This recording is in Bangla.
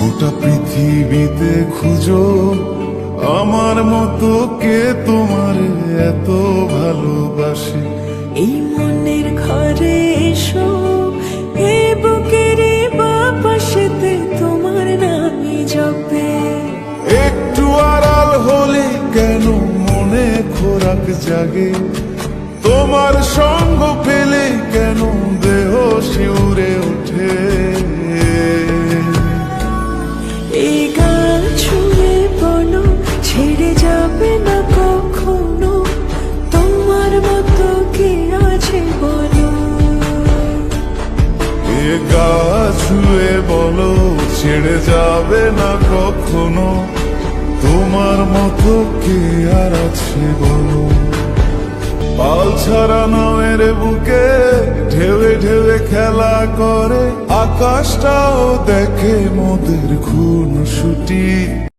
গোটা পৃথিবীতে খুঁজো আমার মতো কে তোমার এত ভালোবাসে। এই মনের ঘরে এসো, এই বুকের বাপাশেতে তোমার নামই জপে। একটু আড়াল হলে কেন মনে খোরাক জাগে, তোমার সঙ্গ পেলে কেন দেহ শিউরে ওঠে। এই গান ছুঁয়ে বলো ছেড়ে যাবে না কখনো, তোমার মতো কে আছে বলো। এ গা ছুঁয়ে বলো ছেড়ে যাবে না কখনো, তোমার মতো কে আর আছে বলো। পাল ছাড়া নামের বুকে ঢেউে ঢেউে খেলা করে, আকাশটাও দেখে মোদের খুনসুটি।